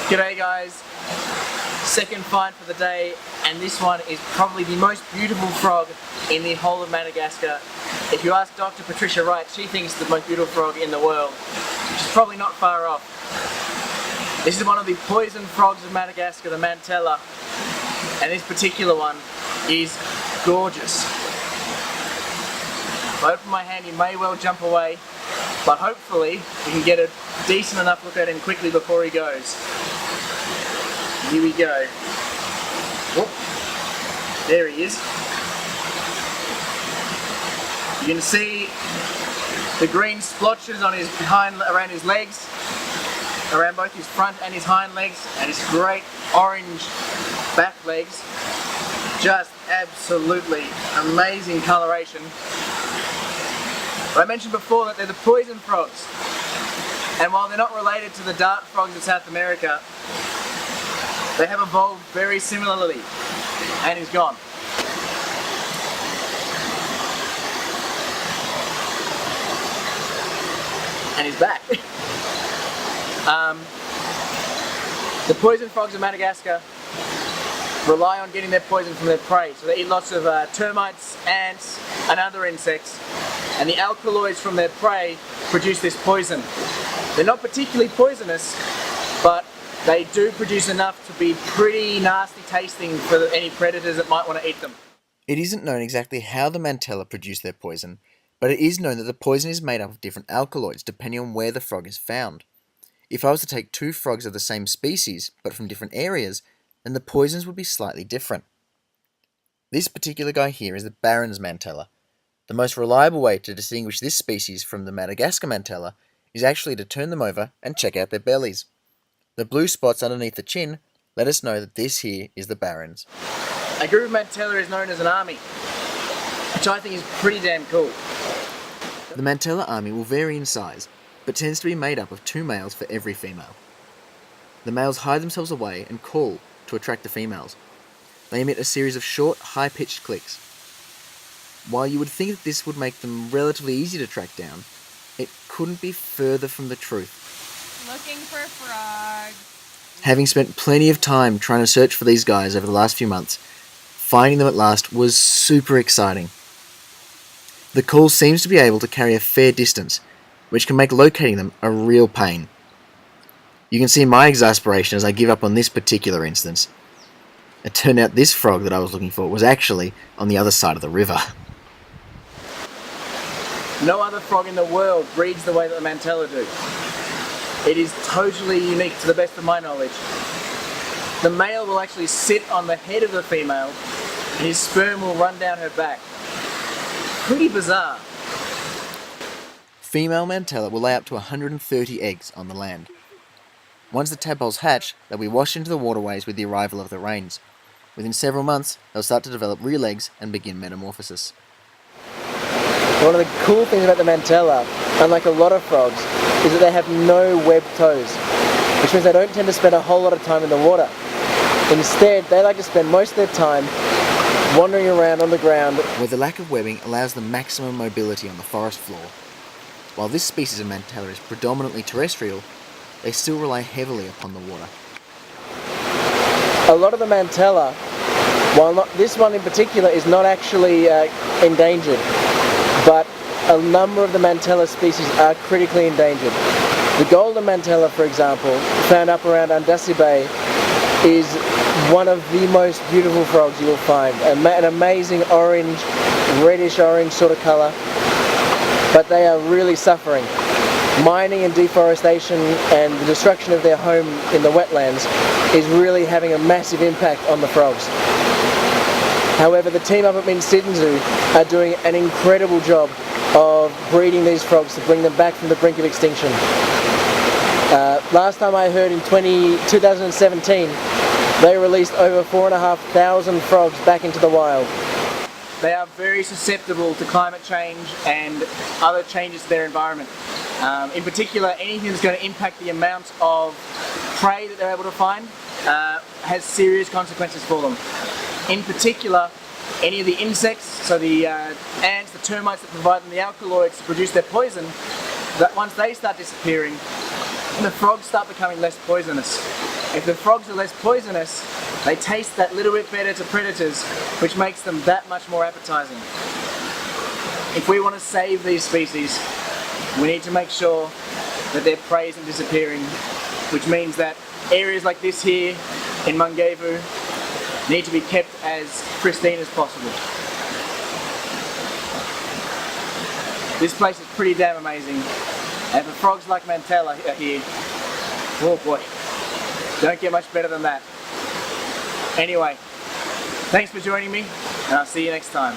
G'day guys, second find for the day, and this one is probably the most beautiful frog in the whole of Madagascar. If you ask Dr. Patricia Wright, she thinks it's the most beautiful frog in the world. She's probably not far off. This is one of the poison frogs of Madagascar, the Mantella, and this particular one is gorgeous. If I open my hand, he may well jump away, but hopefully we can get a decent enough look at him quickly before he goes. Here we go. Whoop. There he is. You can see the green splotches on his around his legs, around both his front and his hind legs, and his great orange back legs. Just absolutely amazing coloration. But I mentioned before that they're the poison frogs, and while they're not related to the dart frogs of South America, they have evolved very similarly. And he's gone. And he's back. The poison frogs of Madagascar rely on getting their poison from their prey. So they eat lots of termites, ants, and other insects. And the alkaloids from their prey produce this poison. They're not particularly poisonous, but they do produce enough to be pretty nasty tasting for any predators that might want to eat them. It isn't known exactly how the Mantella produce their poison, but it is known that the poison is made up of different alkaloids depending on where the frog is found. If I was to take two frogs of the same species, but from different areas, then the poisons would be slightly different. This particular guy here is the Baron's Mantella. The most reliable way to distinguish this species from the Madagascar Mantella is actually to turn them over and check out their bellies. The blue spots underneath the chin let us know that this here is the Baron's. A group of Mantella is known as an army, which I think is pretty damn cool. The Mantella army will vary in size, but tends to be made up of 2 males for every female. The males hide themselves away and call to attract the females. They emit a series of short, high-pitched clicks. While you would think that this would make them relatively easy to track down, it couldn't be further from the truth. Looking for frogs. Having spent plenty of time trying to search for these guys over the last few months, finding them at last was super exciting. The call seems to be able to carry a fair distance, which can make locating them a real pain. You can see my exasperation as I give up on this particular instance. It turned out this frog that I was looking for was actually on the other side of the river. No other frog in the world breeds the way that the Mantella do. It is totally unique to the best of my knowledge. The male will actually sit on the head of the female, and his sperm will run down her back. Pretty bizarre. Female Mantella will lay up to 130 eggs on the land. Once the tadpoles hatch, they'll be washed into the waterways with the arrival of the rains. Within several months, they'll start to develop real eggs and begin metamorphosis. One of the cool things about the Mantella, unlike a lot of frogs, is that they have no webbed toes, which means they don't tend to spend a whole lot of time in the water. Instead, they like to spend most of their time wandering around on the ground, where the lack of webbing allows them maximum mobility on the forest floor. While this species of Mantella is predominantly terrestrial, they still rely heavily upon the water. A lot of the Mantella, while not this one in particular is not actually endangered, but a number of the Mantella species are critically endangered. The golden Mantella, for example, found up around Andassi Bay, is one of the most beautiful frogs you will find. An amazing orange, reddish orange sort of colour, but they are really suffering. Mining and deforestation and the destruction of their home in the wetlands is really having a massive impact on the frogs. However, the team up at Endangered Zoo are doing an incredible job of breeding these frogs to bring them back from the brink of extinction. Last time I heard in 2017, they released over 4,500 frogs back into the wild. They are very susceptible to climate change and other changes to their environment. In particular, anything that's going to impact the amount of prey that they're able to find has serious consequences for them. In particular, any of the insects, so the ants, the termites that provide them the alkaloids to produce their poison, that once they start disappearing, the frogs start becoming less poisonous. If the frogs are less poisonous, they taste that little bit better to predators, which makes them that much more appetizing. If we want to save these species, we need to make sure that their prey isn't disappearing, which means that areas like this here in Mangavu need to be kept as pristine as possible. This place is pretty damn amazing, and the frogs like Mantella are here, oh boy, don't get much better than that. Anyway, thanks for joining me, and I'll see you next time.